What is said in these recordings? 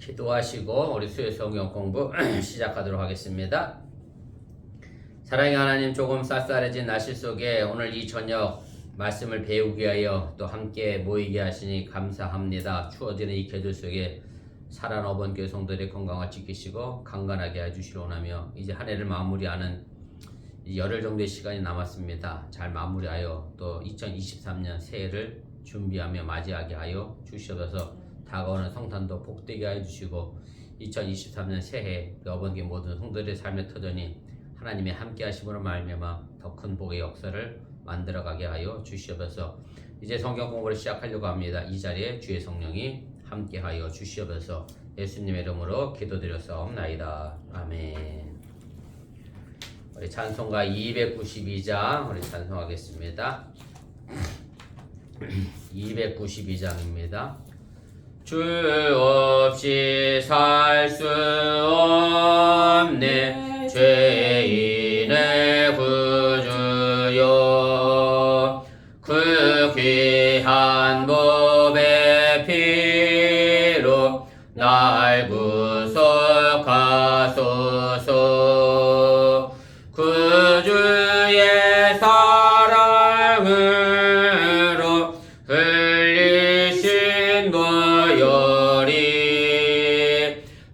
기도하시고 우리 수요 성경 공부 시작하도록 하겠습니다. 사랑의 하나님, 조금 쌀쌀해진 날씨 속에 오늘 이 저녁 말씀을 배우기 위하여 또 함께 모이게 하시니 감사합니다. 추워지는 이 계절 속에 살아나본 교회 성도들의 건강을 지키시고 강건하게 해주시려나며 이제 한 해를 마무리하는 열흘 정도의 시간이 남았습니다. 잘 마무리하여 또 2023년 새해를 준비하며 맞이하게 하여 주시옵소서. 다가오는 성탄도 복되게 해주시고 2023년 새해 여러분께 모든 성도들의 삶의 터전이 하나님의 함께 하심으로 말미암아 더 큰 복의 역사를 만들어가게 하여 주시옵소서. 이제 성경 공부를 시작하려고 합니다. 이 자리에 주의 성령이 함께 하여 주시옵소서. 예수님의 이름으로 기도드렸사옵나이다. 아멘. 우리 찬송가 292장 우리 찬송하겠습니다. 292장입니다. 주 없이 살 수 없네 죄인의 구주여, 그 귀한 법의 피로 날 구속하소서. 그 주의 사랑으로 흘리신 보혈이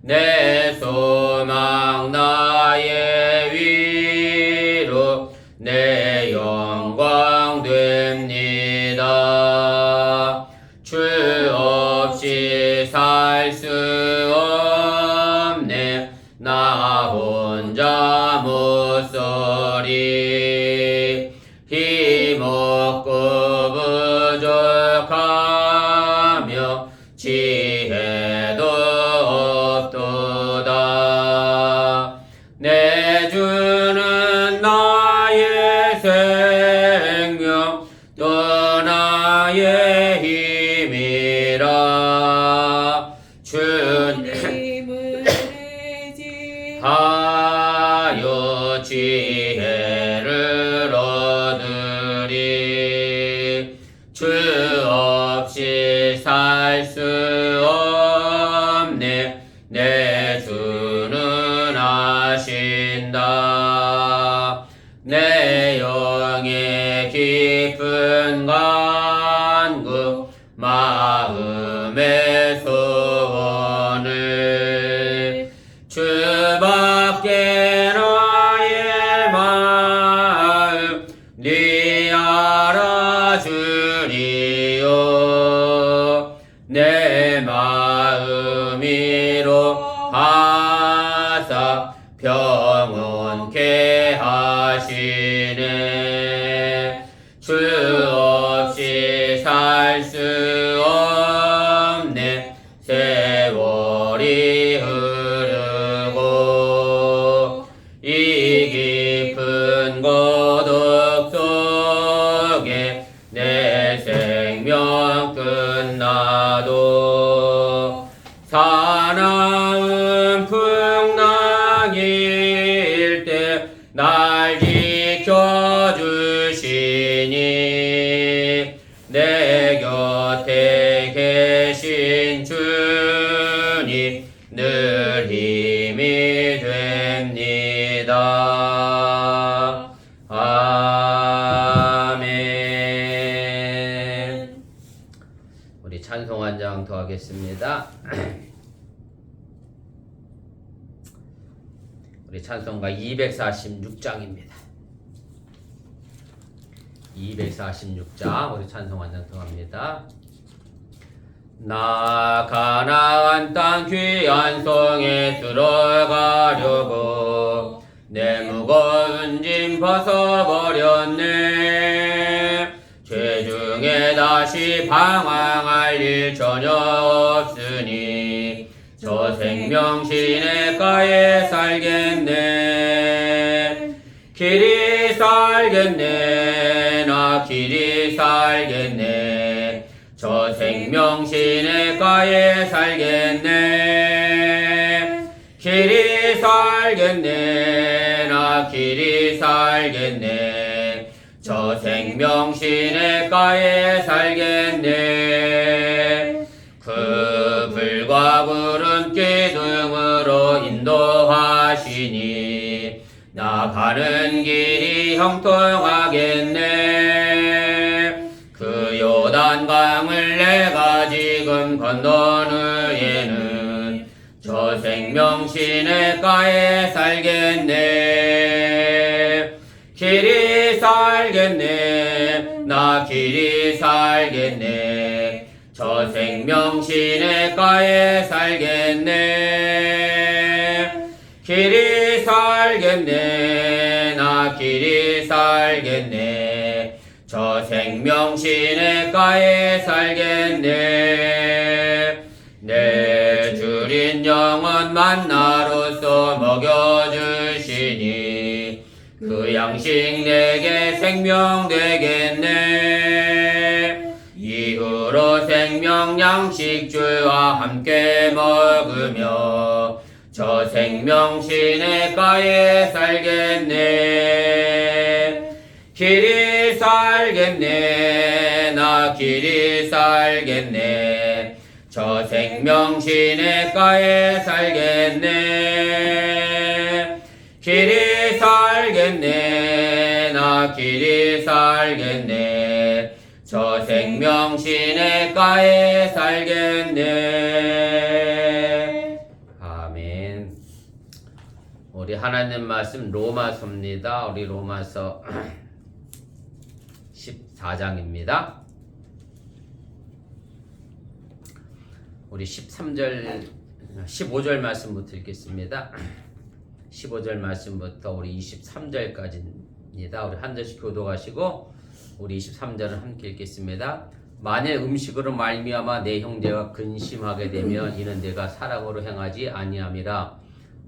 내 소망 나의 위로 내 영광 됩니다. 주 없이 살 수 없네 나 혼자 못서리. 힘없고 부족하며 지혜도 없도다. 내 주는 나의 생명 또 나의 힘이라. 주님을 하여 지혜를 얻으리. 주 없이 살 수 없네 내 주는 아신다. 내 영의 깊은 간구 마음의 소원을 주밖에 나의 마음 네 알아주리요. 내 마음이로 하사 평온케 하시네. 주 없이 살 수 없네 세월이 흐르고 이 깊은 고독 속에 내 생명 끝나도 사나운 풍랑일 때 날 지켜주시니 내 곁에 계신 주님 늘 힘이 됩니다. 아멘. 우리 찬송 한 장 더 하겠습니다. 우리 찬송가 246장입니다. 246장 우리 찬송 한 장 더 합니다. 나 가나안 땅 귀한 성에 들어가려고 내 무거운 짐 벗어버렸네. 죄 중에 다시 방황할 일 전혀 없으니 저 생명 시냇가에 살겠네. 길이 살겠네 나 길이 살겠네. 저 생명 시냇가에 살겠네. 길이 살겠네 나 길이 살겠네. 저 생명 시냇가에 살겠네. 그 불과 부른 기둥으로 인도하시니 나가는 길이 형통하겠네. 그 요단강을 내가 지금 건너는 예는 저 생명 시냇가에 살겠네. 길이 살겠네. 나 길이 살겠네. 저 생명 시냇가에 살겠네. 길이 살겠네. 나 길이 살겠네. 저 생명 시냇가에 살겠네. 내 주린 영혼 만나로서 먹여주시니 그 양식 내게 생명 되겠네. 이후로 생명 양식 주와 함께 먹으며 저 생명 시냇가에 살겠네. 길이 살겠네. 나 길이 살겠네. 저 생명 시냇가에 살겠네. 길이 살겠네. 나 길이 살겠네. 저 생명 시냇가에 살겠네. 아멘. 우리 하나님 말씀 로마서입니다. 우리 로마서 14장입니다. 우리 13절, 15절 말씀부터 읽겠습니다. 15절 말씀부터 우리 23절까지입니다. 우리 한 절씩 교독하시고 우리 23절은 함께 읽겠습니다. 만일 음식으로 말미암아 내 형제가 근심하게 되면 이는 내가 사랑으로 행하지 아니함이라.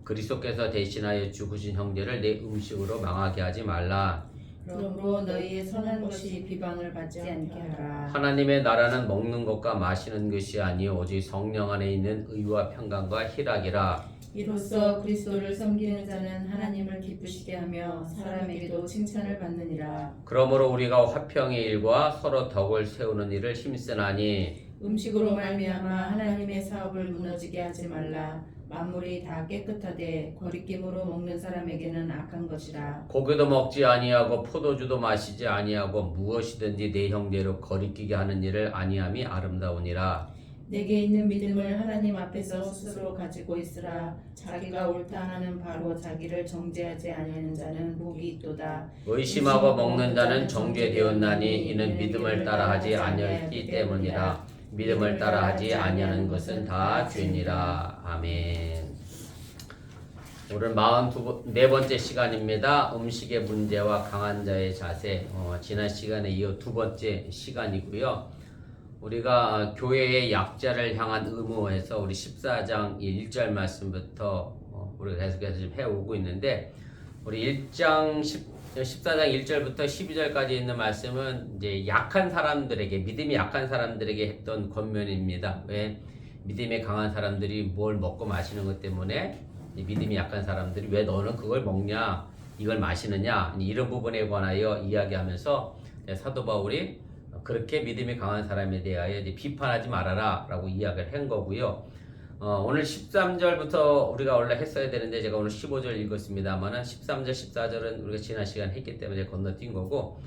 그리스도께서 대신하여 죽으신 형제를 내 음식으로 망하게 하지 말라. 그러므로 너희의 선한 것이 비방을 받지 않게 하라. 하나님의 나라는 먹는 것과 마시는 것이 아니요 오직 성령 안에 있는 의와 평강과 희락이라. 이로써 그리스도를 섬기는 자는 하나님을 기쁘시게 하며 사람에게도 칭찬을 받느니라. 그러므로 우리가 화평의 일과 서로 덕을 세우는 일을 힘쓰나니 음식으로 말미암아 하나님의 사업을 무너지게 하지 말라. 만물이 다 깨끗하되 거리낌으로 먹는 사람에게는 악한 것이라. 고기도 먹지 아니하고 포도주도 마시지 아니하고 무엇이든지 내 형제로 거리끼게 하는 일을 아니함이 아름다우니라. 내게 있는 믿음을 하나님 앞에서 스스로 가지고 있으라. 자기가 옳다 하는 바로 자기를 정죄하지 아니하는 자는 복이 있도다. 의심하고 먹는 자는 정죄되었나니 이는 믿음을 따라하지 아니하기 때문이라. 믿음을 따라하지 아니하는 것은 다 죄니라. 아멘. 오늘 44번째 시간입니다. 음식의 문제와 강한 자의 자세. 지난 시간에 이어 두 번째 시간이고요. 우리가 교회의 약자를 향한 의무에서 우리 14장 1절 말씀부터 우리가 계속해서 좀 해오고 있는데, 우리 14장 1절부터 12절까지 있는 말씀은 이제 약한 사람들에게, 믿음이 약한 사람들에게 했던 권면입니다. 왜? 믿음이 강한 사람들이 뭘 먹고 마시는 것 때문에 믿음이 약한 사람들이 왜 너는 그걸 먹냐, 이걸 마시느냐, 이런 부분에 관하여 이야기하면서 사도 바울이 그렇게 믿음이 강한 사람에 대하여 이제 비판하지 말아라 라고 이야기를 한 거고요. 오늘 13절부터 우리가 원래 했어야 되는데 제가 오늘 15절 읽었습니다만은 13절, 14절은 우리가 지난 시간 했기 때문에 건너뛴 거고,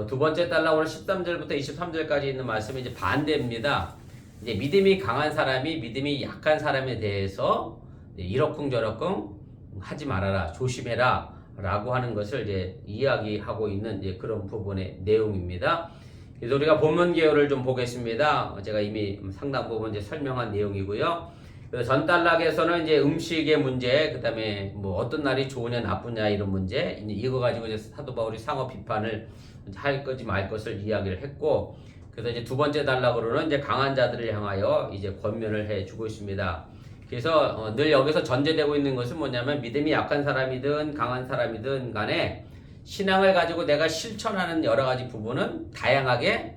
두 번째 달라 오늘 13절부터 23절까지 있는 말씀이 이제 반대입니다. 이제 믿음이 강한 사람이 믿음이 약한 사람에 대해서 이러쿵저러쿵 하지 말아라, 조심해라 라고 하는 것을 이제 이야기하고 있는 이제 그런 부분의 내용입니다. 그래서 우리가 본문 개요를 좀 보겠습니다. 제가 이미 상당 부분 이제 설명한 내용이고요. 전단락에서는 이제 음식의 문제, 그 다음에 뭐 어떤 날이 좋으냐 나쁘냐 이런 문제, 이거 가지고 이제 사도 바울이 상호 비판을 할 거지 말 것을 이야기를 했고, 그래서 이제 두 번째 단락으로는 이제 강한 자들을 향하여 이제 권면을 해주고 있습니다. 그래서 늘 여기서 전제되고 있는 것은 뭐냐면 믿음이 약한 사람이든 강한 사람이든 간에 신앙을 가지고 내가 실천하는 여러 가지 부분은 다양하게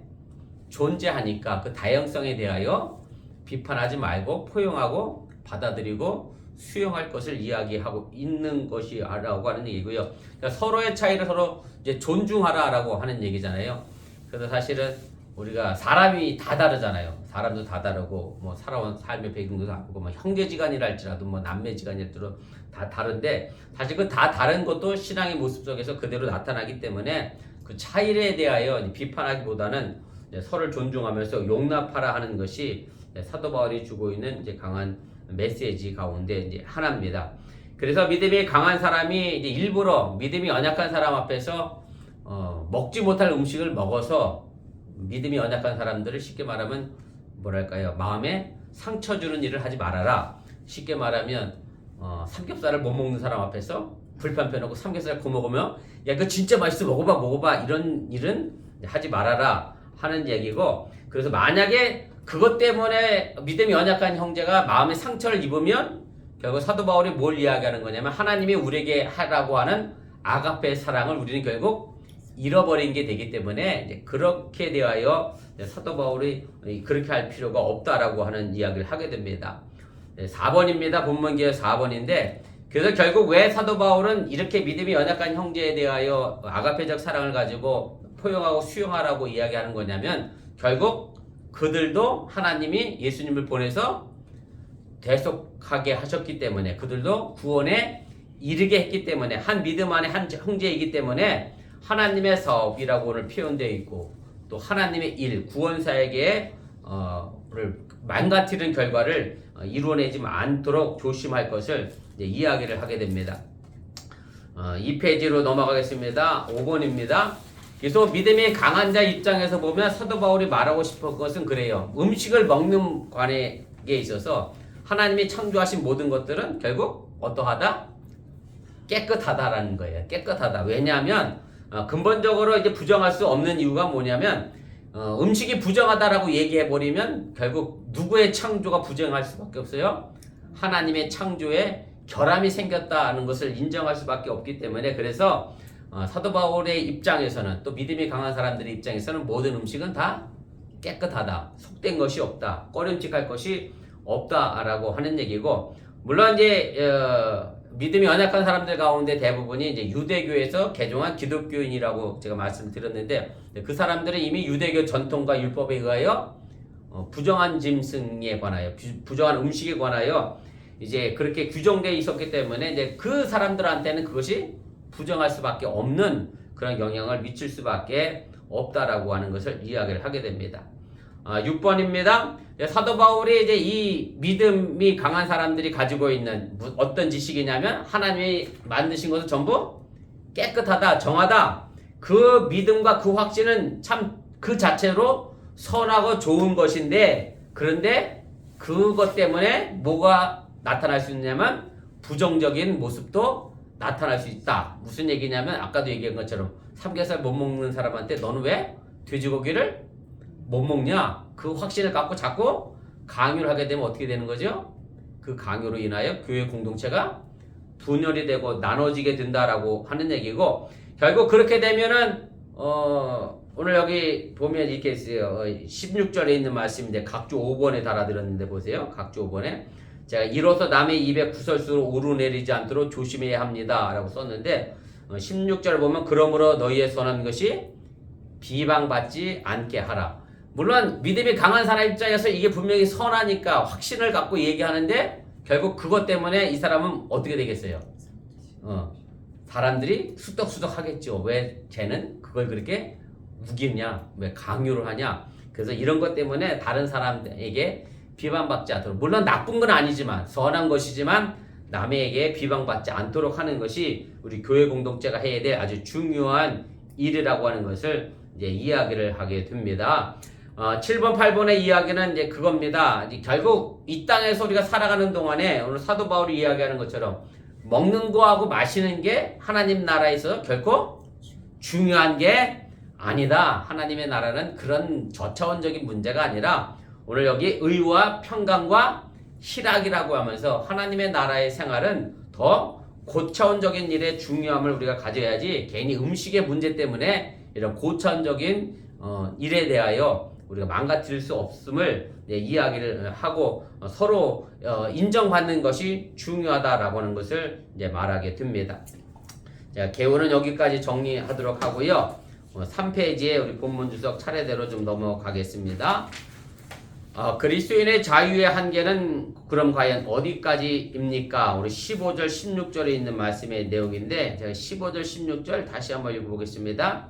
존재하니까 그 다양성에 대하여 비판하지 말고 포용하고 받아들이고 수용할 것을 이야기하고 있는 것이라고 하는 얘기고요. 그러니까 서로의 차이를 서로 이제 존중하라라고 하는 얘기잖아요. 그래서 사실은 우리가 사람이 다 다르잖아요. 사람도 다 다르고 뭐 살아온 삶의 배경도 다르고 뭐 형제지간이랄지라도 뭐 남매지간이랄지라도 다 다른데 사실 그 다 다른 것도 신앙의 모습 속에서 그대로 나타나기 때문에 그 차이에 대하여 비판하기보다는 서로를 존중하면서 용납하라 하는 것이 사도 바울이 주고 있는 이제 강한 메시지 가운데 이제 하나입니다. 그래서 믿음이 강한 사람이 이제 일부러 믿음이 연약한 사람 앞에서 먹지 못할 음식을 먹어서 믿음이 연약한 사람들을 쉽게 말하면 뭐랄까요, 마음에 상처 주는 일을 하지 말아라. 쉽게 말하면 삼겹살을 못 먹는 사람 앞에서 불판 펴놓고 삼겹살 구워 먹으면 야 이거 진짜 맛있어 먹어봐 이런 일은 하지 말아라 하는 얘기고, 그래서 만약에 그것 때문에 믿음이 연약한 형제가 마음에 상처를 입으면 결국 사도 바울이 뭘 이야기하는 거냐면 하나님이 우리에게 하라고 하는 아가페의 사랑을 우리는 결국 잃어버린 게 되기 때문에 이제 그렇게 대하여 사도 바울이 그렇게 할 필요가 없다라고 하는 이야기를 하게 됩니다. 4번입니다. 본문기의 4번인데 그래서 결국 왜 사도 바울은 이렇게 믿음이 연약한 형제에 대하여 아가페적 사랑을 가지고 포용하고 수용하라고 이야기하는 거냐면 결국 그들도 하나님이 예수님을 보내서 대속하게 하셨기 때문에 그들도 구원에 이르게 했기 때문에 한 믿음 안에 한 형제이기 때문에 하나님의 사업이라고 오늘 표현되어 있고 또 하나님의 일, 구원사에게 망가뜨리는 결과를 이루어내지 않도록 조심할 것을 이제 이야기를 하게 됩니다. 2페이지로 넘어가겠습니다. 5번입니다. 그래서 믿음이 강한 자 입장에서 보면 사도 바울이 말하고 싶은 것은 그래요. 음식을 먹는 관계에 있어서 하나님이 창조하신 모든 것들은 결국 어떠하다? 깨끗하다라는 거예요. 깨끗하다. 왜냐하면 근본적으로 이제 부정할 수 없는 이유가 뭐냐면 음식이 부정하다라고 얘기해버리면 결국 누구의 창조가 부정할 수밖에 없어요? 하나님의 창조에 결함이 생겼다는 것을 인정할 수밖에 없기 때문에 그래서 사도 바울의 입장에서는 또 믿음이 강한 사람들의 입장에서는 모든 음식은 다 깨끗하다. 속된 것이 없다. 꺼림칙할 것이 없다라고 하는 얘기고, 물론 이제 믿음이 연약한 사람들 가운데 대부분이 이제 유대교에서 개종한 기독교인이라고 제가 말씀드렸는데 그 사람들은 이미 유대교 전통과 율법에 의하여 부정한 짐승에 관하여 부정한 음식에 관하여 이제 그렇게 규정되어 있었기 때문에 이제 그 사람들한테는 그것이 부정할 수밖에 없는 그런 영향을 미칠 수밖에 없다라고 하는 것을 이야기를 하게 됩니다. 6번입니다. 사도 바울이 이제 이 믿음이 강한 사람들이 가지고 있는 어떤 지식이냐면 하나님이 만드신 것은 전부 깨끗하다, 정하다. 그 믿음과 그 확신은 참 그 자체로 선하고 좋은 것인데 그런데 그것 때문에 뭐가 나타날 수 있냐면 부정적인 모습도 나타날 수 있다. 무슨 얘기냐면 아까도 얘기한 것처럼 삼겹살 못 먹는 사람한테 너는 왜 돼지고기를 못 먹냐? 그 확신을 갖고 자꾸 강요를 하게 되면 어떻게 되는 거죠? 그 강요로 인하여 교회 공동체가 분열이 되고 나눠지게 된다라고 하는 얘기고, 결국 그렇게 되면은 오늘 여기 보면 이렇게 있어요. 16절에 있는 말씀인데 각주 5번에 달아들었는데 보세요. 각주 5번에 제가 이로써 남의 입에 구설수로 오르내리지 않도록 조심해야 합니다 라고 썼는데 16절 보면 그러므로 너희의 선한 것이 비방받지 않게 하라. 물론 믿음이 강한 사람 입장에서 이게 분명히 선하니까 확신을 갖고 얘기하는데 결국 그것 때문에 이 사람은 어떻게 되겠어요? 사람들이 수덕수덕 하겠죠. 왜 쟤는 그걸 그렇게 우기냐? 왜 강요를 하냐? 그래서 이런 것 때문에 다른 사람에게 비방받지 않도록, 물론 나쁜 건 아니지만 선한 것이지만 남에게 비방받지 않도록 하는 것이 우리 교회 공동체가 해야 될 아주 중요한 일이라고 하는 것을 이제 이야기를 하게 됩니다. 7번, 8번의 이야기는 이제 그겁니다. 이제 결국 이 땅에서 우리가 살아가는 동안에 오늘 사도 바울이 이야기하는 것처럼 먹는 거하고 마시는 게 하나님 나라에서 결코 중요한 게 아니다. 하나님의 나라는 그런 저차원적인 문제가 아니라 오늘 여기 의와 평강과 희락이라고 하면서 하나님의 나라의 생활은 더 고차원적인 일의 중요함을 우리가 가져야지 괜히 음식의 문제 때문에 이런 고차원적인 일에 대하여 우리가 망가뜨릴 수 없음을 이야기를 하고 서로 인정받는 것이 중요하다라고 하는 것을 이제 말하게 됩니다. 자, 개요는 여기까지 정리하도록 하고요. 3페이지에 우리 본문 주석 차례대로 좀 넘어가겠습니다. 그리스도인의 자유의 한계는 그럼 과연 어디까지입니까? 우리 15절 16절에 있는 말씀의 내용인데 제가 15절 16절 다시 한번 읽어보겠습니다.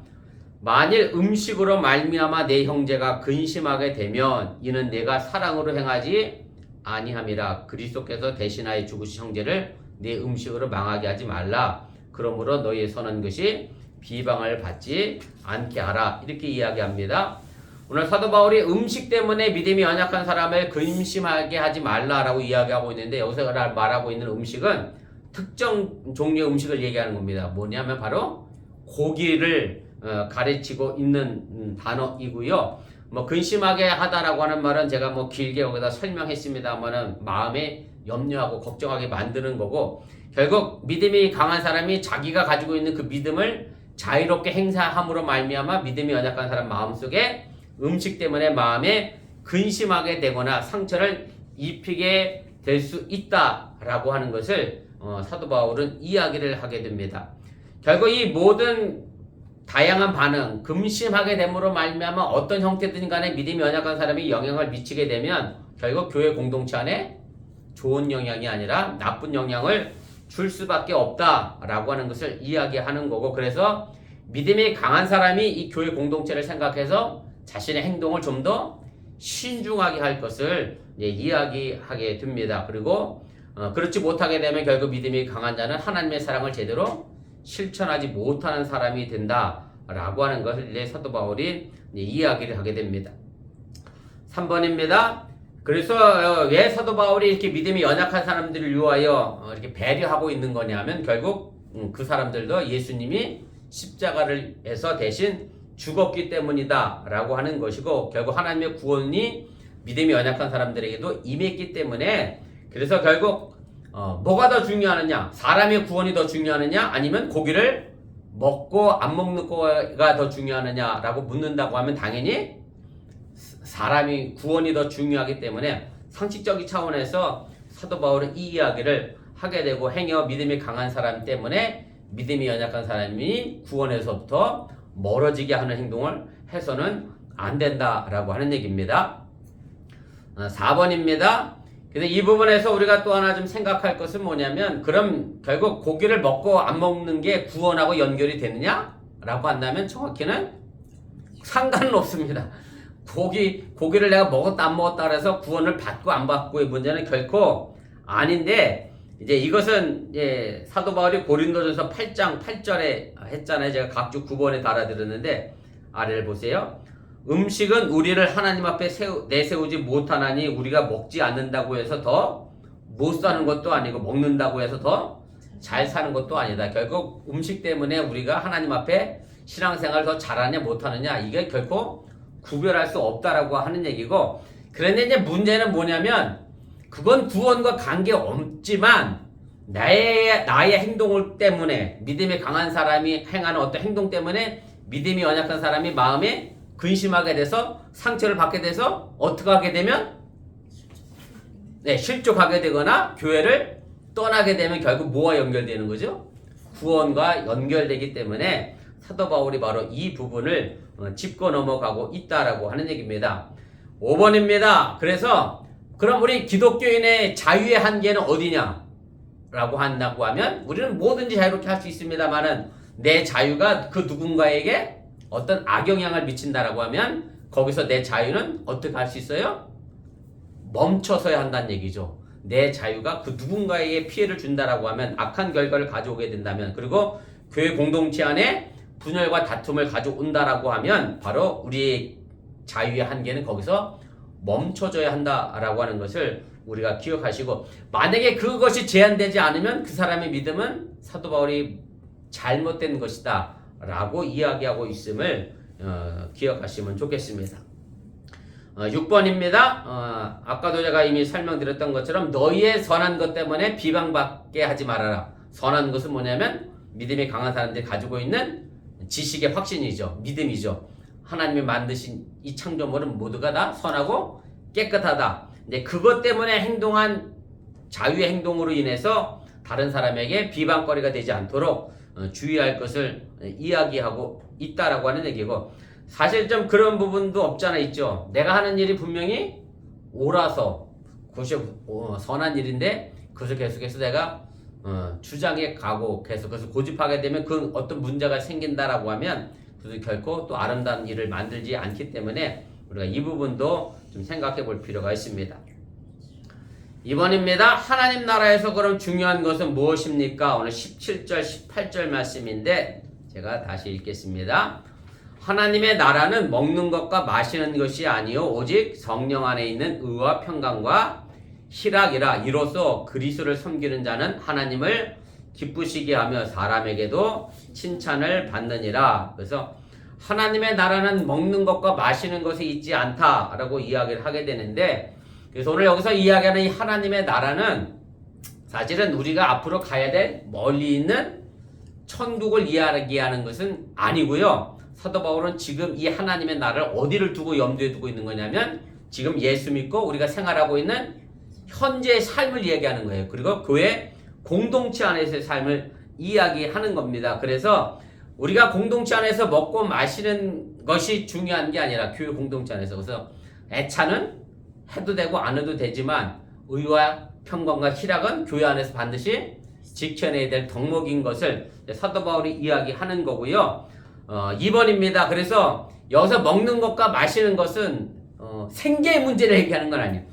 만일 음식으로 말미암아 내 형제가 근심하게 되면 이는 내가 사랑으로 행하지 아니함이라. 그리스도께서 대신하여 죽으신 형제를 내 음식으로 망하게 하지 말라. 그러므로 너희의 선한 것이 비방을 받지 않게 하라. 이렇게 이야기합니다. 오늘 사도 바울이 음식 때문에 믿음이 연약한 사람을 근심하게 하지 말라라고 이야기하고 있는데 여기서 말하고 있는 음식은 특정 종류의 음식을 얘기하는 겁니다. 뭐냐면 바로 고기를 가르치고 있는 단어이고요. 근심하게 하다라고 하는 말은 제가 길게 여기다 설명했습니다만은 마음에 염려하고 걱정하게 만드는 거고, 결국 믿음이 강한 사람이 자기가 가지고 있는 그 믿음을 자유롭게 행사함으로 말미암아 믿음이 연약한 사람 마음속에 음식 때문에 마음에 근심하게 되거나 상처를 입히게 될 수 있다라고 하는 것을 사도 바울은 이야기를 하게 됩니다. 결국 이 모든 다양한 반응, 근심하게 됨으로 말미암아 어떤 형태든 간에 믿음이 연약한 사람이 영향을 미치게 되면 결국 교회 공동체 안에 좋은 영향이 아니라 나쁜 영향을 줄 수밖에 없다라고 하는 것을 이야기하는 거고, 그래서 믿음이 강한 사람이 이 교회 공동체를 생각해서 자신의 행동을 좀 더 신중하게 할 것을 이야기하게 됩니다. 그리고 그렇지 못하게 되면 결국 믿음이 강한 자는 하나님의 사랑을 제대로 실천하지 못하는 사람이 된다라고 하는 것을 사도 바울이 이야기를 하게 됩니다. 3번입니다. 그래서 왜 사도 바울이 이렇게 믿음이 연약한 사람들을 위하여 이렇게 배려하고 있는 거냐면 결국 그 사람들도 예수님이 십자가를 해서 대신 죽었기 때문이다 라고 하는 것이고, 결국 하나님의 구원이 믿음이 연약한 사람들에게도 임했기 때문에, 그래서 결국 뭐가 더 중요하느냐, 사람의 구원이 더 중요하느냐 아니면 고기를 먹고 안 먹는 거가 더 중요하느냐 라고 묻는다고 하면 당연히 사람이 구원이 더 중요하기 때문에 상식적인 차원에서 사도 바울은 이 이야기를 하게 되고, 행여 믿음이 강한 사람 때문에 믿음이 연약한 사람이 구원에서부터 멀어지게 하는 행동을 해서는 안 된다라고 하는 얘기입니다. 4번입니다. 근데 이 부분에서 우리가 또 하나 좀 생각할 것은 뭐냐면, 그럼 결국 고기를 먹고 안 먹는 게 구원하고 연결이 되느냐? 라고 한다면 정확히는 상관은 없습니다. 고기를 내가 먹었다 안 먹었다 그래서 구원을 받고 안 받고의 문제는 결코 아닌데, 이제 이것은 사도 바울이 고린도전서 8장 8절에 했잖아요. 제가 각주 9번에 달아드렸는데 아래를 보세요. 음식은 우리를 하나님 앞에 내세우지 못하나니 우리가 먹지 않는다고 해서 더 못 사는 것도 아니고 먹는다고 해서 더 잘 사는 것도 아니다. 결국 음식 때문에 우리가 하나님 앞에 신앙생활을 더 잘하냐 못하느냐, 이게 결코 구별할 수 없다라고 하는 얘기고, 그런데 이제 문제는 뭐냐면 그건 구원과 관계 없지만 나의 행동 때문에, 믿음이 강한 사람이 행하는 어떤 행동 때문에 믿음이 연약한 사람이 마음에 근심하게 돼서 상처를 받게 돼서 어떻게 하게 되면 실족하게 되거나 교회를 떠나게 되면 결국 뭐와 연결되는 거죠? 구원과 연결되기 때문에 사도 바울이 바로 이 부분을 짚고 넘어가고 있다라고 하는 얘기입니다. 5번입니다. 그래서 그럼 우리 기독교인의 자유의 한계는 어디냐? 라고 한다고 하면 우리는 뭐든지 자유롭게 할 수 있습니다만은 내 자유가 그 누군가에게 어떤 악영향을 미친다라고 하면 거기서 내 자유는 어떻게 할 수 있어요? 멈춰서야 한다는 얘기죠. 내 자유가 그 누군가에게 피해를 준다라고 하면 악한 결과를 가져오게 된다면, 그리고 교회 공동체 안에 분열과 다툼을 가져온다라고 하면 바로 우리의 자유의 한계는 거기서 멈춰져야 한다라고 하는 것을 우리가 기억하시고, 만약에 그것이 제한되지 않으면 그 사람의 믿음은 사도 바울이 잘못된 것이다 라고 이야기하고 있음을 기억하시면 좋겠습니다. 6번입니다. 아까도 제가 이미 설명드렸던 것처럼 너희의 선한 것 때문에 비방받게 하지 말아라. 선한 것은 뭐냐면 믿음이 강한 사람들이 가지고 있는 지식의 확신이죠. 믿음이죠. 하나님이 만드신 이 창조물은 모두가 다 선하고 깨끗하다. 근데 그것 때문에 행동한 자유의 행동으로 인해서 다른 사람에게 비방거리가 되지 않도록 주의할 것을 이야기하고 있다라고 하는 얘기고, 사실 좀 그런 부분도 없잖아 있죠. 내가 하는 일이 분명히 옳아서 그것이 선한 일인데 그것을 계속해서 내가 주장해 가고 계속 그것을 고집하게 되면 그 어떤 문제가 생긴다라고 하면 그것은 결코 또 아름다운 일을 만들지 않기 때문에 우리가 이 부분도 좀 생각해 볼 필요가 있습니다. 2번입니다. 하나님 나라에서 그럼 중요한 것은 무엇입니까? 오늘 17절 18절 말씀인데 제가 다시 읽겠습니다. 하나님의 나라는 먹는 것과 마시는 것이 아니요 오직 성령 안에 있는 의와 평강과 희락이라. 이로써 그리스도를 섬기는 자는 하나님을 기쁘시게 하며 사람에게도 칭찬을 받느니라. 그래서 하나님의 나라는 먹는 것과 마시는 것이 있지 않다라고 이야기를 하게 되는데, 그래서 오늘 여기서 이야기하는 이 하나님의 나라는 사실은 우리가 앞으로 가야 될 멀리 있는 천국을 이야기하는 것은 아니고요. 사도 바울은 지금 이 하나님의 나라를 어디를 두고 염두에 두고 있는 거냐면 지금 예수 믿고 우리가 생활하고 있는 현재의 삶을 이야기하는 거예요. 그리고 교회 공동체 안에서의 삶을 이야기하는 겁니다. 그래서 우리가 공동체 안에서 먹고 마시는 것이 중요한 게 아니라 교회 공동체 안에서, 그래서 애차는 해도 되고 안 해도 되지만 의와 평강과 희락은 교회 안에서 반드시 지켜내야 될 덕목인 것을 사도 바울이 이야기하는 거고요. 2번입니다. 그래서 여기서 먹는 것과 마시는 것은 생계의 문제를 얘기하는 건 아니에요.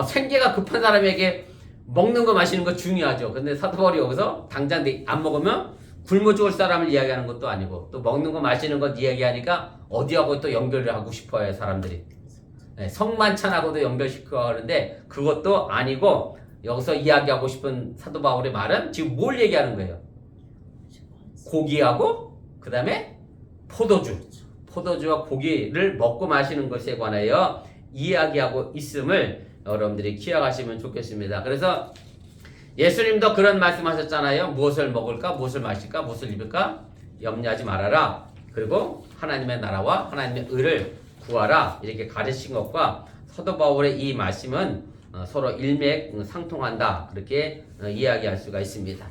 생계가 급한 사람에게 먹는 거 마시는 거 중요하죠. 근데 사도 바울이 여기서 당장 안 먹으면 굶어 죽을 사람을 이야기하는 것도 아니고, 또 먹는 거 마시는 것 이야기하니까 어디하고 또 연결을 하고 싶어요 사람들이. 성만찬하고도 연결시켜 하는데 그것도 아니고, 여기서 이야기하고 싶은 사도 바울의 말은 지금 뭘 얘기하는 거예요? 고기하고 그 다음에 포도주와 고기를 먹고 마시는 것에 관하여 이야기하고 있음을 여러분들이 기억하시면 좋겠습니다. 그래서 예수님도 그런 말씀하셨잖아요. 무엇을 먹을까, 무엇을 마실까, 무엇을 입을까 염려하지 말아라. 그리고 하나님의 나라와 하나님의 의를 구하라. 이렇게 가르친 것과 사도 바울의 이 말씀은 서로 일맥상통한다. 그렇게 이야기할 수가 있습니다.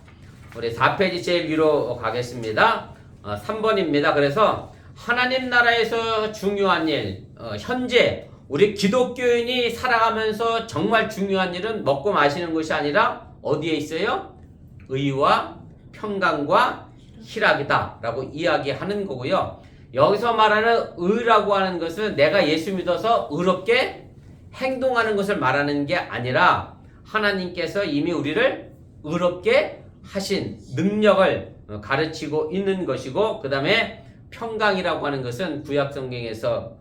우리 4페이지 제일 위로 가겠습니다. 3번입니다. 그래서 하나님 나라에서 중요한 일, 현재 우리 기독교인이 살아가면서 정말 중요한 일은 먹고 마시는 것이 아니라 어디에 있어요? 의와 평강과 희락이다 라고 이야기하는 거고요. 여기서 말하는 의라고 하는 것은 내가 예수 믿어서 의롭게 행동하는 것을 말하는 게 아니라 하나님께서 이미 우리를 의롭게 하신 능력을 가르치고 있는 것이고, 그 다음에 평강이라고 하는 것은 구약 성경에서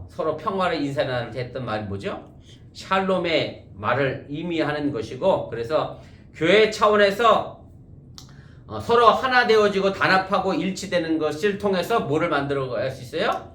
서로 평화를 인사하는 때 했던 말이 뭐죠? 샬롬의 말을 의미하는 것이고, 그래서 교회 차원에서 서로 하나 되어지고 단합하고 일치되는 것을 통해서 뭐를 만들어갈 수 있어요?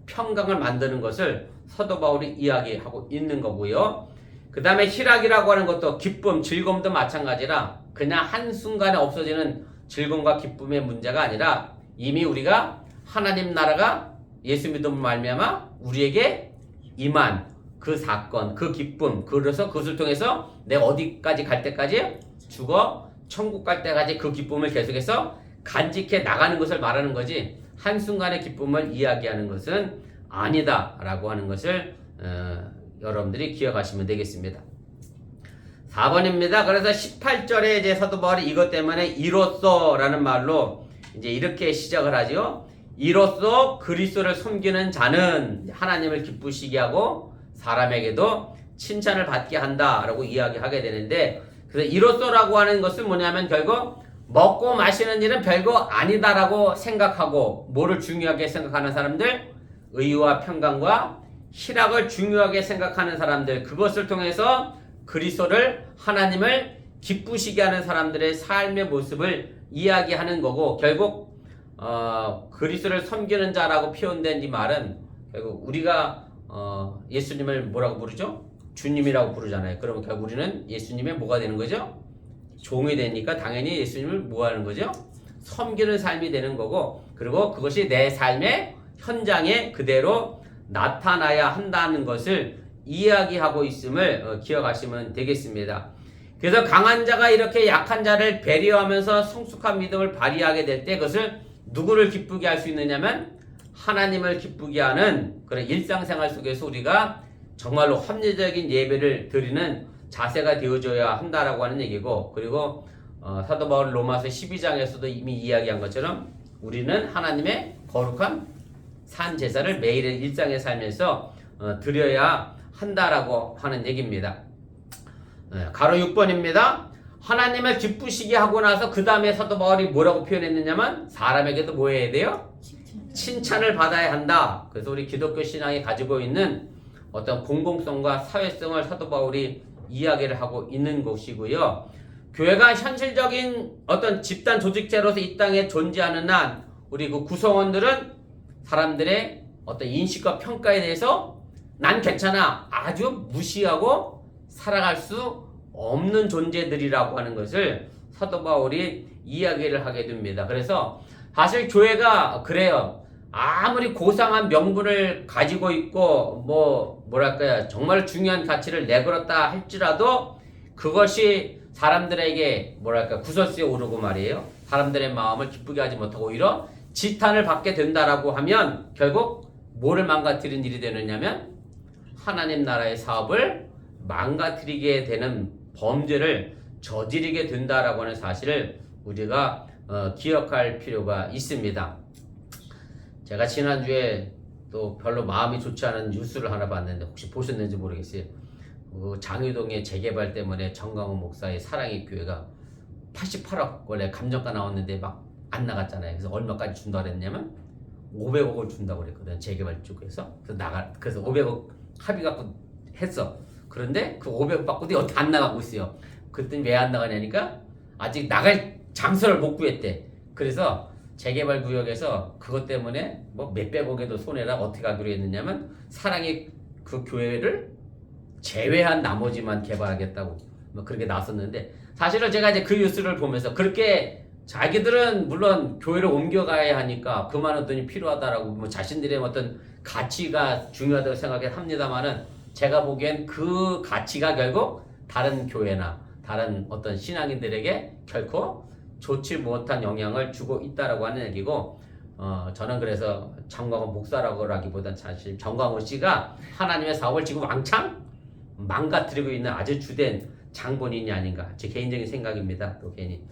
평강을 만드는 것을 사도 바울이 이야기하고 있는 거고요. 그 다음에 희락이라고 하는 것도 기쁨, 즐거움도 마찬가지라 그냥 한순간에 없어지는 즐거움과 기쁨의 문제가 아니라 이미 우리가 하나님 나라가 예수 믿음으로 말미암아 우리에게 임한 그 사건, 그 기쁨, 그래서 그것을 통해서 내가 어디까지 갈 때까지 죽어 천국 갈 때까지 그 기쁨을 계속해서 간직해 나가는 것을 말하는 거지, 한순간의 기쁨을 이야기하는 것은 아니다 라고 하는 것을 여러분들이 기억하시면 되겠습니다. 4번입니다. 그래서 18절에 이제 사도 바울이 이것 때문에 이로써 라는 말로 이제 이렇게 시작을 하죠. 이로써 그리스도를 섬기는 자는 하나님을 기쁘시게 하고 사람에게도 칭찬을 받게 한다 라고 이야기하게 되는데, 그래서 이로써라고 하는 것은 뭐냐면 결국 먹고 마시는 일은 별거 아니다라고 생각하고, 뭐를 중요하게 생각하는 사람들? 의와 평강과 희락을 중요하게 생각하는 사람들, 그것을 통해서 그리스도를, 하나님을 기쁘시게 하는 사람들의 삶의 모습을 이야기하는 거고, 결국 그리스도를 섬기는 자라고 표현된 이 말은 결국 우리가 예수님을 뭐라고 부르죠? 주님이라고 부르잖아요. 그러면 결국 우리는 예수님의 뭐가 되는 거죠? 종이 되니까 당연히 예수님을 뭐 하는 거죠? 섬기는 삶이 되는 거고, 그리고 그것이 내 삶의 현장에 그대로 나타나야 한다는 것을 이야기하고 있음을 기억하시면 되겠습니다. 그래서 강한 자가 이렇게 약한 자를 배려하면서 성숙한 믿음을 발휘하게 될 때 그것을 누구를 기쁘게 할 수 있느냐면 하나님을 기쁘게 하는 그런 일상생활 속에서 우리가 정말로 합리적인 예배를 드리는 자세가 되어줘야 한다라고 하는 얘기고, 그리고 사도 바울 로마서 12장에서도 이미 이야기한 것처럼 우리는 하나님의 거룩한 산 제사를 매일의 일상에 살면서 드려야 한다라고 하는 얘기입니다. 가로 6번입니다. 하나님을 기쁘시게 하고 나서 그 다음에 사도 바울이 뭐라고 표현했느냐면 사람에게도 뭐 해야 돼요? 칭찬을 받아야 한다. 그래서 우리 기독교 신앙이 가지고 있는 어떤 공공성과 사회성을 사도 바울이 이야기를 하고 있는 것이고요. 교회가 현실적인 어떤 집단 조직체로서 이 땅에 존재하는 한 우리 그 구성원들은 사람들의 어떤 인식과 평가에 대해서 난 괜찮아 아주 무시하고 살아갈 수 없는 존재들이라고 하는 것을 사도 바울이 이야기를 하게 됩니다. 그래서 사실 교회가 그래요. 아무리 고상한 명분을 가지고 있고 뭐랄까요 정말 중요한 가치를 내걸었다 할지라도 그것이 사람들에게 뭐랄까 구설수에 오르고 말이에요. 사람들의 마음을 기쁘게 하지 못하고 오히려 지탄을 받게 된다라고 하면 결국 뭐를 망가뜨리는 일이 되느냐면 하나님 나라의 사업을 망가뜨리게 되는 범죄를 저지르게 된다라고 하는 사실을 우리가 기억할 필요가 있습니다. 제가 지난주에 또 별로 마음이 좋지 않은 뉴스를 하나 봤는데 혹시 보셨는지 모르겠어요. 장유동의 재개발 때문에 정강훈 목사의 사랑의 교회가 88억 원래 감정가 나왔는데 막 안 나갔잖아요. 그래서 얼마까지 준다고 그랬냐면 500억을 준다고 그랬거든. 재개발 쪽에서. 그래서 500억 합의 갖고 했어. 그런데 그 500억 받고도 어떻게 안 나가고 있어요. 그랬더니 왜 안 나가냐니까 아직 나갈 장소를 못 구했대. 그래서 재개발 구역에서 그것 때문에 뭐 몇백억에도 손해라 어떻게 하기로 했느냐면 사랑의 그 교회를 제외한 나머지만 개발하겠다고 뭐 그렇게 나섰는데, 사실은 제가 이제 그 뉴스를 보면서 그렇게 자기들은 물론 교회를 옮겨가야 하니까 그만한 돈이 필요하다라고 뭐 자신들의 어떤 가치가 중요하다고 생각을 합니다만은 제가 보기엔 그 가치가 결국 다른 교회나 다른 어떤 신앙인들에게 결코 좋지 못한 영향을 주고 있다라고 하는 얘기고, 저는 그래서 정광훈 목사라고 하기보단 사실 정광훈 씨가 하나님의 사업을 지금 왕창 망가뜨리고 있는 아주 주된 장본인이 아닌가 제 개인적인 생각입니다. 또 괜히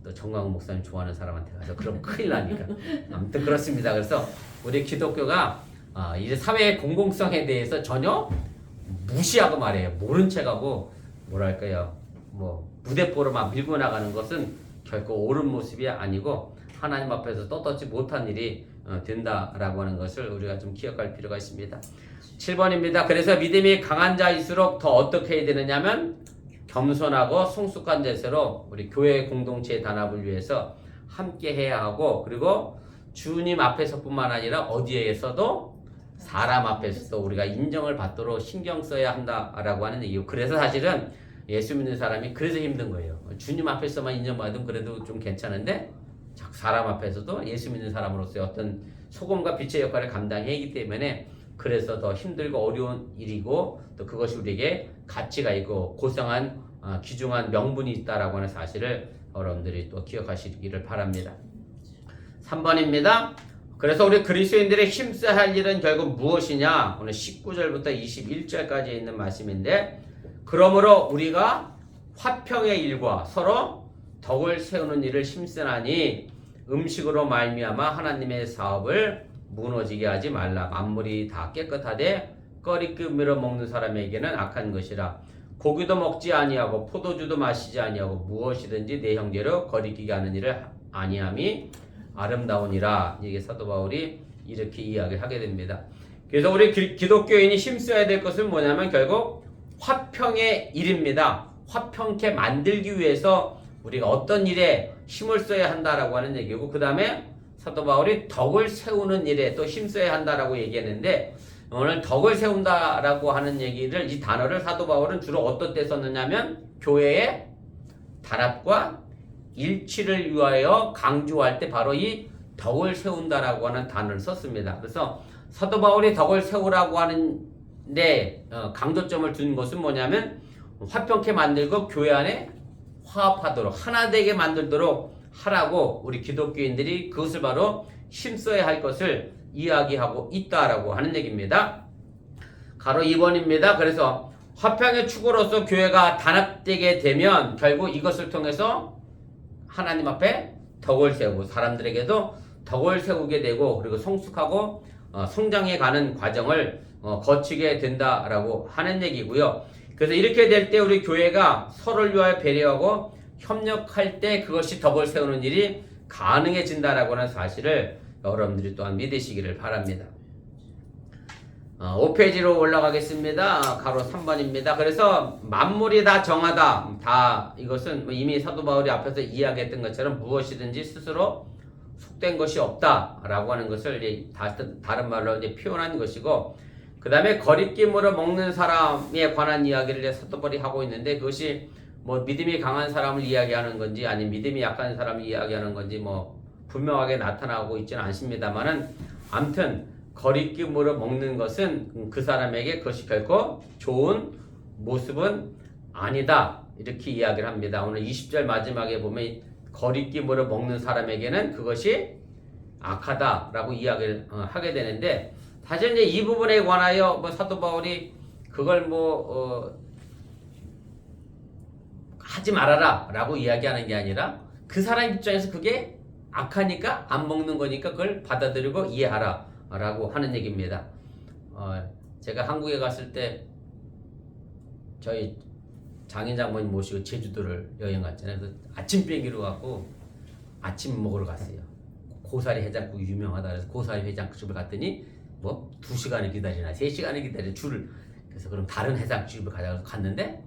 또 정광훈 목사님 좋아하는 사람한테 가서 그러면 큰일 나니까 아무튼 그렇습니다. 그래서 우리 기독교가 이제 사회의 공공성에 대해서 전혀 무시하고 말해요. 모른 척하고 뭐랄까요 뭐 무대뽀로 막 밀고 나가는 것은 결코 옳은 모습이 아니고 하나님 앞에서 떳떳지 못한 일이 된다라고 하는 것을 우리가 좀 기억할 필요가 있습니다. 7번입니다. 그래서 믿음이 강한 자일수록 더 어떻게 해야 되느냐면 겸손하고 성숙한 자세로 우리 교회 공동체의 단합을 위해서 함께 해야 하고, 그리고 주님 앞에서뿐만 아니라 어디에서도 사람 앞에서도 우리가 인정을 받도록 신경 써야 한다라고 하는 얘기고, 그래서 사실은 예수 믿는 사람이 그래서 힘든 거예요. 주님 앞에서만 인정받으면 그래도 좀 괜찮은데 사람 앞에서도 예수 믿는 사람으로서의 어떤 소금과 빛의 역할을 감당해야 하기 때문에 그래서 더 힘들고 어려운 일이고, 또 그것이 우리에게 가치가 있고 고상한 귀중한 명분이 있다라고 하는 사실을 여러분들이 또 기억하시기를 바랍니다. 3번입니다. 그래서 우리 그리스도인들의 힘써야 할 일은 결국 무엇이냐? 오늘 19절부터 21절까지 있는 말씀인데, 그러므로 우리가 화평의 일과 서로 덕을 세우는 일을 힘쓰나니 음식으로 말미암아 하나님의 사업을 무너지게 하지 말라. 만물이 다 깨끗하되 꺼리끄미로 먹는 사람에게는 악한 것이라. 고기도 먹지 아니하고 포도주도 마시지 아니하고 무엇이든지 내 형제로 거리끼게 하는 일을 아니함이 아름다우니라. 이게 사도 바울이 이렇게 이야기하게 됩니다. 그래서 우리 기독교인이 힘써야 될 것은 뭐냐면 결국 화평의 일입니다. 화평케 만들기 위해서 우리가 어떤 일에 힘을 써야 한다라고 하는 얘기고, 그 다음에 사도 바울이 덕을 세우는 일에 또 힘써야 한다라고 얘기했는데, 오늘 덕을 세운다라고 하는 얘기를, 이 단어를 사도 바울은 주로 어떤 때 썼느냐면 교회의 단합과 일치를 위하여 강조할 때 바로 이 덕을 세운다라고 하는 단어를 썼습니다. 그래서 사도 바울이 덕을 세우라고 하는데 강조점을 둔 것은 뭐냐면 화평케 만들고 교회 안에 화합하도록 하나 되게 만들도록 하라고 우리 기독교인들이 그것을 바로 힘써야 할 것을 이야기하고 있다라고 하는 얘기입니다. 가로 2번입니다. 그래서 화평의 축으로서 교회가 단합되게 되면 결국 이것을 통해서 하나님 앞에 덕을 세우고 사람들에게도 덕을 세우게 되고 그리고 성숙하고 성장해 가는 과정을 거치게 된다라고 하는 얘기고요. 그래서 이렇게 될 때 우리 교회가 서로를 위하여 배려하고 협력할 때 그것이 덕을 세우는 일이 가능해진다라고 하는 사실을 여러분들이 또한 믿으시기를 바랍니다. 5페이지로 올라가겠습니다. 가로 3번입니다. 그래서 만물이 다 정하다. 다 이것은 이미 사도 바울이 앞에서 이야기했던 것처럼 무엇이든지 스스로 속된 것이 없다라고 하는 것을 이제 다른 말로 이제 표현한 것이고, 그 다음에 거리낌으로 먹는 사람에 관한 이야기를 이제 사도 바울이 하고 있는데, 그것이 뭐 믿음이 강한 사람을 이야기하는 건지 아니면 믿음이 약한 사람을 이야기하는 건지 뭐 분명하게 나타나고 있지는 않습니다만은, 아무튼 거리낌으로 먹는 것은 그 사람에게 그것이 결코 좋은 모습은 아니다, 이렇게 이야기를 합니다. 오늘 20절 마지막에 보면 거리낌으로 먹는 사람에게는 그것이 악하다라고 이야기를 하게 되는데, 사실 이제 이 부분에 관하여 뭐 사도 바울이 그걸 하지 말아라 라고 이야기하는 게 아니라 그 사람 입장에서 그게 악하니까 안 먹는 거니까 그걸 받아들이고 이해하라 라고 하는 얘기입니다. 제가 한국에 갔을 때 저희 장인 장모님 모시고 제주도를 여행 갔잖아요. 그래서 아침 비행기로 갖고 아침 먹으러 갔어요. 고사리 해장국 유명하다 그래서 고사리 해장국집을 갔더니 뭐 2시간을 기다리나 3시간을 기다리나 줄을, 그래서 그럼 다른 해장국집을 가자고 갔는데,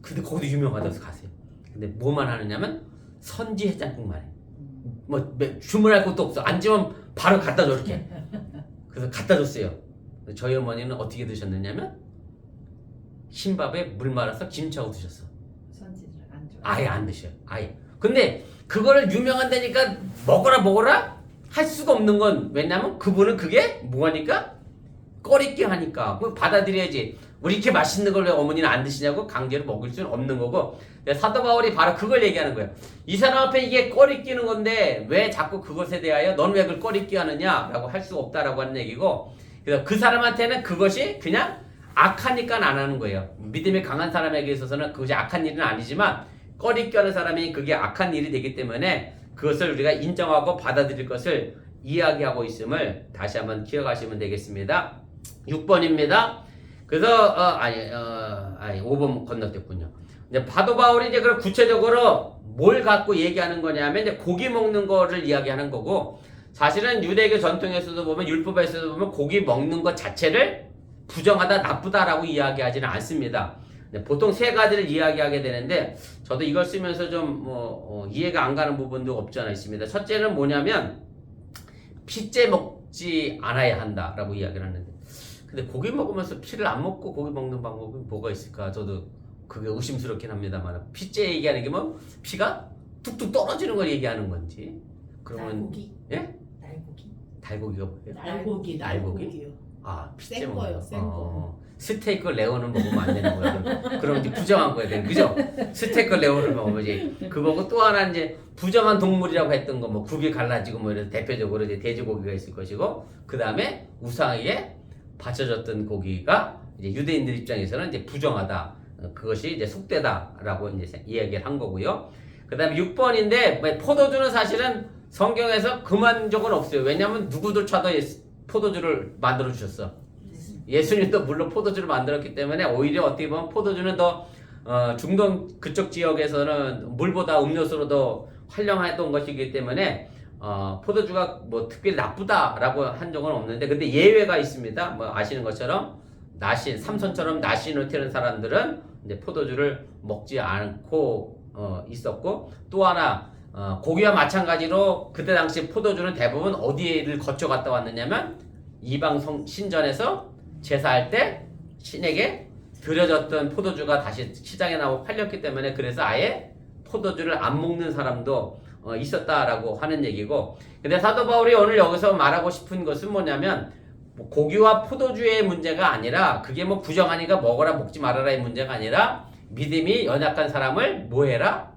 근데 거기도 유명하다고 해서 갔어요. 근데 뭐만 하느냐면 선지 해장국만 해. 뭐 주문할 것도 없어. 앉으면 바로 갖다 줘 이렇게. 그래서 갖다 줬어요. 저희 어머니는 어떻게 드셨느냐면 흰밥에 물 말아서 김치하고 드셨어. 선지를 안 좋아. 아예 안 드셔요. 아예. 근데 그거를 유명한다니까 먹어라 할 수가 없는 건 왜냐면 그분은 그게 뭐하니까 꺼리끼 하니까 그걸 받아들여야지. 우리 이렇게 맛있는 걸 왜 어머니는 안 드시냐고 강제로 먹을 수는 없는 거고, 사도 바울이 바로 그걸 얘기하는 거예요. 이 사람 앞에 이게 꺼리끼는 건데 왜 자꾸 그것에 대하여 넌 왜 그걸 꺼리끼 하느냐라고 할 수 없다라고 하는 얘기고, 그래서 그 사람한테는 그것이 그냥 악하니까 안 하는 거예요. 믿음이 강한 사람에게 있어서는 그것이 악한 일은 아니지만 꺼리끼 하는 사람이 그게 악한 일이 되기 때문에 그것을 우리가 인정하고 받아들일 것을 이야기하고 있음을 다시 한번 기억하시면 되겠습니다. 6번입니다. 그래서 5번 건너뛰었군요. 이제 사도 바울이 이제 그럼 구체적으로 뭘 갖고 얘기하는 거냐면 이제 고기 먹는 거를 이야기하는 거고, 사실은 유대교 전통에서도 보면 율법에서도 보면 고기 먹는 것 자체를 부정하다 나쁘다라고 이야기하지는 않습니다. 보통 세 가지를 이야기하게 되는데 저도 이걸 쓰면서 좀 이해가 안 가는 부분도 없지 않아 있습니다. 첫째는 뭐냐면 피째 먹지 않아야 한다라고 이야기를 하는데, 근데 고기 먹으면서 피를 안 먹고 고기 먹는 방법이 뭐가 있을까? 저도 그게 의심스럽긴 합니다만, 피째 얘기하는 게 뭐 피가 툭툭 떨어지는 걸 얘기하는 건지, 그러면 날고기. 예? 날고기. 달고기가 뭐예요? 날고기. 날고기? 날고기요. 아, 피째 센 먹는 거요, 센 거. 스테이크 레오는 먹으면 안 되는 거야. 그럼 이제 부정한 거야, 그죠? 스테이크 레오를 먹으면 이제 그거고, 또 하나 이제 부정한 동물이라고 했던 거, 뭐 굽이 갈라지고 뭐 이래서 대표적으로 이제 돼지고기가 있을 것이고, 그 다음에 우상에게 바쳐졌던 고기가 이제 유대인들 입장에서는 이제 부정하다, 그것이 이제 속되다라고 이제 이야기를 한 거고요. 그 다음에 6번인데 포도주는 사실은 성경에서 금한 적은 없어요. 왜냐하면 누구조차도 포도주를 만들어 주셨어. 예수님도 물론 포도주를 만들었기 때문에 오히려 어떻게 보면 포도주는 더 중동 그쪽 지역에서는 물보다 음료수로 더 활용했던 것이기 때문에 포도주가 뭐 특별히 나쁘다라고 한 적은 없는데, 근데 예외가 있습니다. 뭐 아시는 것처럼 나신, 삼손처럼 나신을 태는 사람들은 이제 포도주를 먹지 않고 있었고, 또 하나 고기와 마찬가지로 그때 당시 포도주는 대부분 어디를 거쳐 갔다 왔느냐면 이방 신전에서 제사할 때 신에게 드려졌던 포도주가 다시 시장에 나오고 팔렸기 때문에, 그래서 아예 포도주를 안 먹는 사람도 있었다라고 하는 얘기고, 근데 사도 바울이 오늘 여기서 말하고 싶은 것은 뭐냐면 고기와 포도주의 문제가 아니라, 그게 뭐 부정하니까 먹어라 먹지 말아라의 문제가 아니라, 믿음이 연약한 사람을 뭐해라?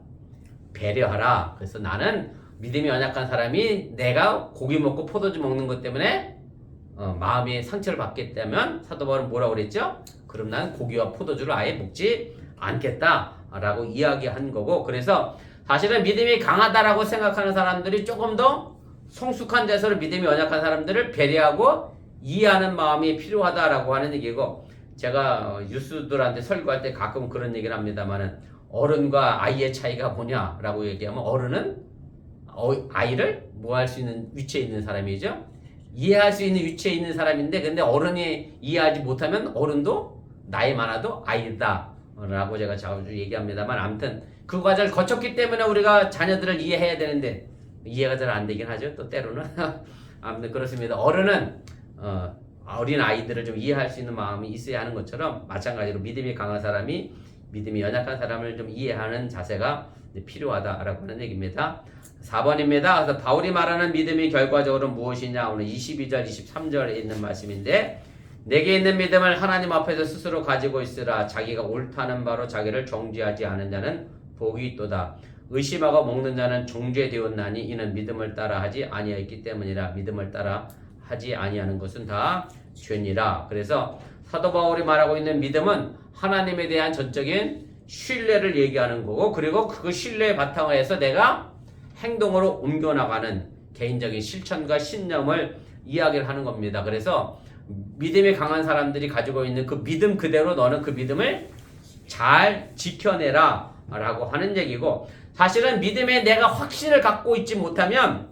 배려하라. 그래서 나는 믿음이 연약한 사람이 내가 고기 먹고 포도주 먹는 것 때문에 마음이 상처를 받겠다면 사도 바울은 뭐라고 그랬죠? 그럼 난 고기와 포도주를 아예 먹지 않겠다라고 이야기한 거고, 그래서 사실은 믿음이 강하다라고 생각하는 사람들이 조금 더 성숙한 데서 믿음이 연약한 사람들을 배려하고 이해하는 마음이 필요하다라고 하는 얘기고, 제가 유스들한테 설교할 때 가끔 그런 얘기를 합니다만은 어른과 아이의 차이가 뭐냐라고 얘기하면 어른은 아이를 뭐 할 수 있는 위치에 있는 사람이죠. 이해할 수 있는 위치에 있는 사람인데, 근데 어른이 이해하지 못하면 어른도 나이 많아도 아이다 라고 제가 자주 얘기합니다만, 아무튼 그 과정을 거쳤기 때문에 우리가 자녀들을 이해해야 되는데 이해가 잘 안 되긴 하죠, 또 때로는. 아무튼 그렇습니다. 어른은 어린 아이들을 좀 이해할 수 있는 마음이 있어야 하는 것처럼, 마찬가지로 믿음이 강한 사람이 믿음이 연약한 사람을 좀 이해하는 자세가 필요하다라고 하는 얘기입니다. 4번입니다. 그래서 바울이 말하는 믿음이 결과적으로 무엇이냐, 오늘 22절 23절에 있는 말씀인데, 내게 있는 믿음을 하나님 앞에서 스스로 가지고 있으라. 자기가 옳다는 바로 자기를 정죄하지 않은 자는 복이 있도다. 의심하고 먹는 자는 정죄되었나니 이는 믿음을 따라 하지 아니하였기 때문이라. 믿음을 따라 하지 아니하는 것은 다 죄니라. 그래서 사도 바울이 말하고 있는 믿음은 하나님에 대한 전적인 신뢰를 얘기하는 거고, 그리고 그 신뢰의 바탕을 해서 내가 행동으로 옮겨나가는 개인적인 실천과 신념을 이야기를 하는 겁니다. 그래서 믿음이 강한 사람들이 가지고 있는 그 믿음 그대로 너는 그 믿음을 잘 지켜내라 라고 하는 얘기고, 사실은 믿음에 내가 확신을 갖고 있지 못하면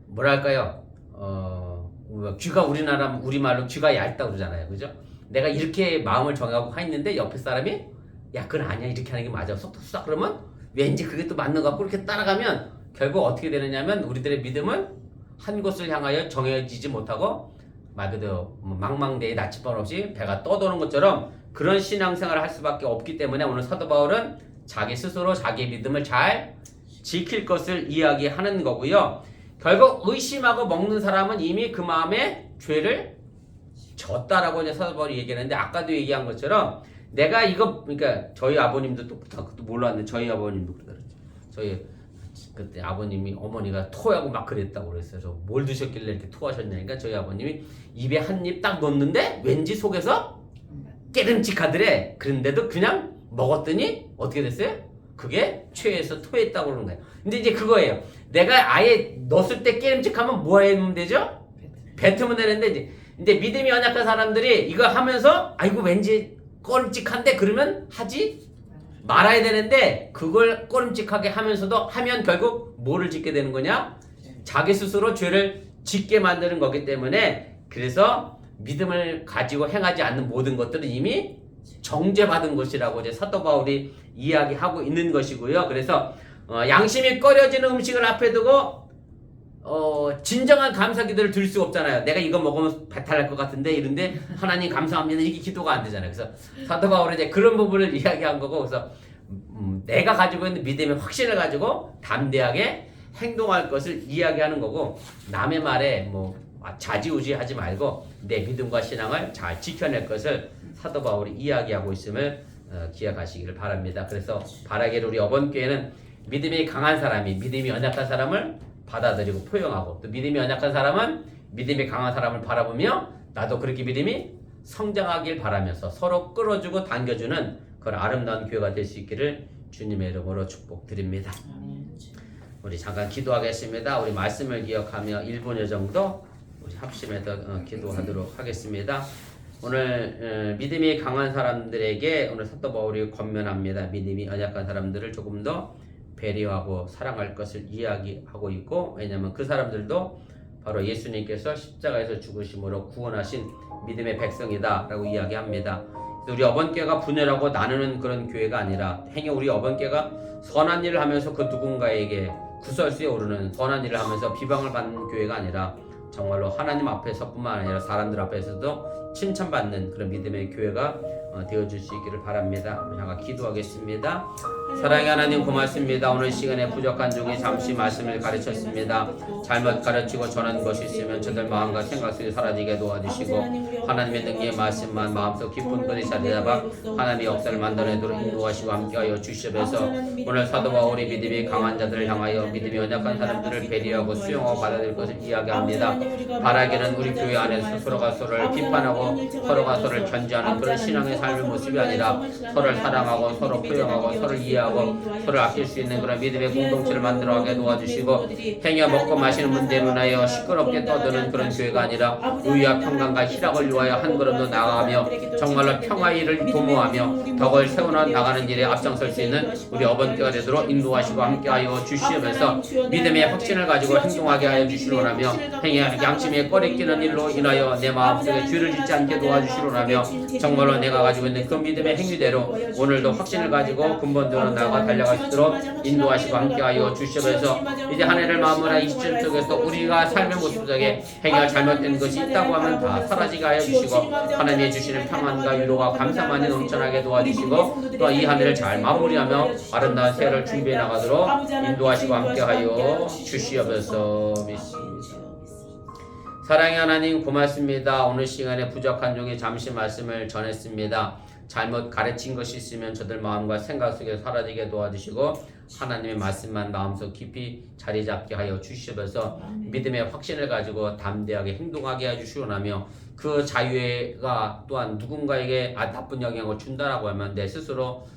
뭐랄까요, 귀가 우리말로 귀가 얇다고 그러잖아요, 그죠? 내가 이렇게 마음을 정하고 가 있는데 옆에 사람이 야 그건 아니야, 이렇게 하는 게 맞아, 쏙쏙 그러면 왠지 그게 또 맞는 것 같고, 이렇게 따라가면 결국 어떻게 되느냐면 우리들의 믿음은 한 곳을 향하여 정해지지 못하고 말 그대로 망망대해 나침반 없이 배가 떠도는 것처럼 그런 신앙생활을 할 수밖에 없기 때문에, 오늘 사도 바울은 자기 스스로 자기의 믿음을 잘 지킬 것을 이야기하는 거고요. 결국 의심하고 먹는 사람은 이미 그 마음에 죄를 졌다라고 이제 사도 바울이 얘기하는데, 아까도 얘기한 것처럼 내가 이거, 그러니까 저희 아버님도 또 몰랐는데 저희 아버님도 그러더라고요. 저희 그때 아버님이 어머니가 토하고 막 그랬다고 그랬어요. 저 뭘 드셨길래 이렇게 토하셨냐니까 저희 아버님이 입에 한 입 딱 넣는데 왠지 속에서 깨름직하더래. 그런데도 그냥 먹었더니 어떻게 됐어요? 그게 체해서 토했다고 그러는 거예요. 근데 이제 그거예요. 내가 아예 넣었을 때 깨름직하면 뭐 하면 되죠? 뱉으면 되는데, 이제 믿음이 연약한 사람들이 이거 하면서 아이고 왠지 꺼림직한데 그러면 하지 말아야 되는데, 그걸 꺼림직하게 하면서도 하면 결국 뭐를 짓게 되는 거냐? 자기 스스로 죄를 짓게 만드는 거기 때문에, 그래서 믿음을 가지고 행하지 않는 모든 것들은 이미 정죄받은 것이라고 이제 사도 바울이 이야기하고 있는 것이고요. 그래서 양심이 꺼려지는 음식을 앞에 두고 진정한 감사 기도를 드릴 수가 없잖아요. 내가 이거 먹으면 배탈 날 것 같은데 이런데 하나님 감사합니다, 이게 기도가 안 되잖아요. 그래서 사도 바울은 이제 그런 부분을 이야기한 거고, 그래서 내가 가지고 있는 믿음의 확신을 가지고 담대하게 행동할 것을 이야기하는 거고, 남의 말에 뭐 좌지우지하지 말고 내 믿음과 신앙을 잘 지켜낼 것을 사도 바울이 이야기하고 있음을 기억하시기를 바랍니다. 그래서 바라기를 우리 어번교회는 믿음이 강한 사람이 믿음이 연약한 사람을 받아들이고 포용하고, 또 믿음이 연약한 사람은 믿음이 강한 사람을 바라보며 나도 그렇게 믿음이 성장하길 바라면서 서로 끌어주고 당겨주는 그런 아름다운 교회가 될 수 있기를 주님의 이름으로 축복드립니다. 우리 잠깐 기도하겠습니다. 우리 말씀을 기억하며 1분여 정도 우리 합심해서 기도하도록 하겠습니다. 오늘 믿음이 강한 사람들에게 오늘 사도 바울이 권면합니다. 믿음이 연약한 사람들을 조금 더 배려하고 사랑할 것을 이야기하고 있고, 왜냐하면 그 사람들도 바로 예수님께서 십자가에서 죽으심으로 구원하신 믿음의 백성이다 라고 이야기합니다. 우리 어번교회가 분열하고 나누는 그런 교회가 아니라 행여 우리 어번교회가 선한 일을 하면서 그 누군가에게 구설수에 오르는 선한 일을 하면서 비방을 받는 교회가 아니라 정말로 하나님 앞에서뿐만 아니라 사람들 앞에서도 칭찬받는 그런 믿음의 교회가 되어줄 수 있기를 바랍니다. 우리 잠깐 기도하겠습니다. 사랑의 하나님 고맙습니다. 오늘 시간에 부족한 종이 잠시 말씀을 가르쳤습니다. 잘못 가르치고 전한 것이 있으면 저들 마음과 생각 속에 사라지게 도와주시고 하나님의 능력의 말씀만 마음속 깊은 곳에 자리 잡아 하나님의 역사를 만들어내도록 인도하시고 함께하여 주시옵소서. 오늘 사도 바울이 믿음이 강한 자들을 향하여 믿음이 연약한 사람들을 배려하고 수용하고 받아들일 것을 이야기합니다. 바라기는 우리 교회 안에서 서로가 서로를 비판하고 서로가 서로를 견제하는 그런 신앙의 삶의 모습이 아니라 서로를 사랑하고 서로 포용하고 서로를 이해하고 서로를 아낄 수 있는 그런 믿음의 공동체를 만들어가게 도와주시고 행여 먹고 마시는 문제로 인하여 시끄럽게 떠드는 그런 교회가 아니라 의와 평강과 희락을 위하여 한 걸음 더 나아가며 정말로 평화의 일을 도모하며 덕을 세워나 나가는 일에 앞장설 수 있는 우리 어번교가 되도록 인도하시고 함께하여 주시면서 믿음의 확신을 가지고 행동하게 하여 주시로라며 행여 양심에 꺼리끼는 일로 인하여 내 마음속에 죄를 짓지 않게 도와주시로라며 정말로 내가 가지고 있는 그 믿음의 행위대로 오늘도 확신을 가지고 근본적으로 나아가 달려갈 수 있도록 인도하시고 함께하여 주시면서 이제 한 해를 마무리한 27일 속에서 우리가 삶의 모습 속에 행여 잘못된 것이 있다고 하면 다 사라지게 하여 주시고 하나님의 주시는 평안과 위로와 감사만이 넘쳐나게 도와주시고 또 이 한 해를 잘 마무리하며 아름다운 새해를 준비해 나가도록 인도하시고 함께하여 주시옵소서. 믿습니다. 사랑의 하나님 고맙습니다. 오늘 시간에 부족한 종이 잠시 말씀을 전했습니다. 잘못 가르친 것이 있으면 저들 마음과 생각 속에 사라지게 도와주시고 하나님의 말씀만 마음속 깊이 자리 잡게 하여 주시옵소서. 믿음의 확신을 가지고 담대하게 행동하게 해 주시오나며 그 자유가 또한 누군가에게 나쁜 영향을 준다라고 하면 내 스스로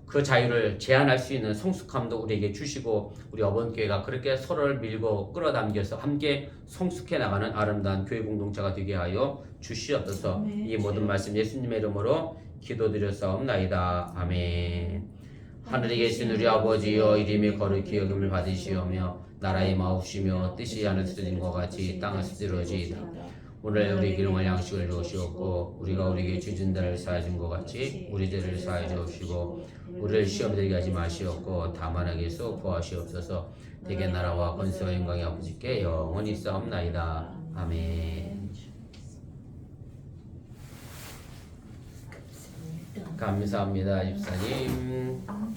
그 자유를 제한할 수 있는 성숙함도 우리에게 주시고 우리 어번교회가 그렇게 서로를 밀고 끌어당겨서 함께 성숙해 나가는 아름다운 교회 공동체가 되게 하여 주시옵소서. 이 모든 말씀 예수님의 이름으로 기도드렸사옵나이다. 아멘. 하늘에 계신 우리 아버지여 이름이 거룩히 여김을 받으시오며 나라의 마옵시며 뜻이 하늘에서 이룬 것 같이 땅에서 이루어지이다. 오늘 우리 일용할 양식을 주시옵고 우리가 우리에게 죄진 자를 사하여 준 것 같이 우리 죄를 사하여 주옵시고 우리를 시험에 들게 하지 마시옵고 다만 악에서 구하시옵소서. 대개 나라와 권세와 영광이 아버지께 영원히 있사옵나이다. 아멘. 감사합니다 집사님.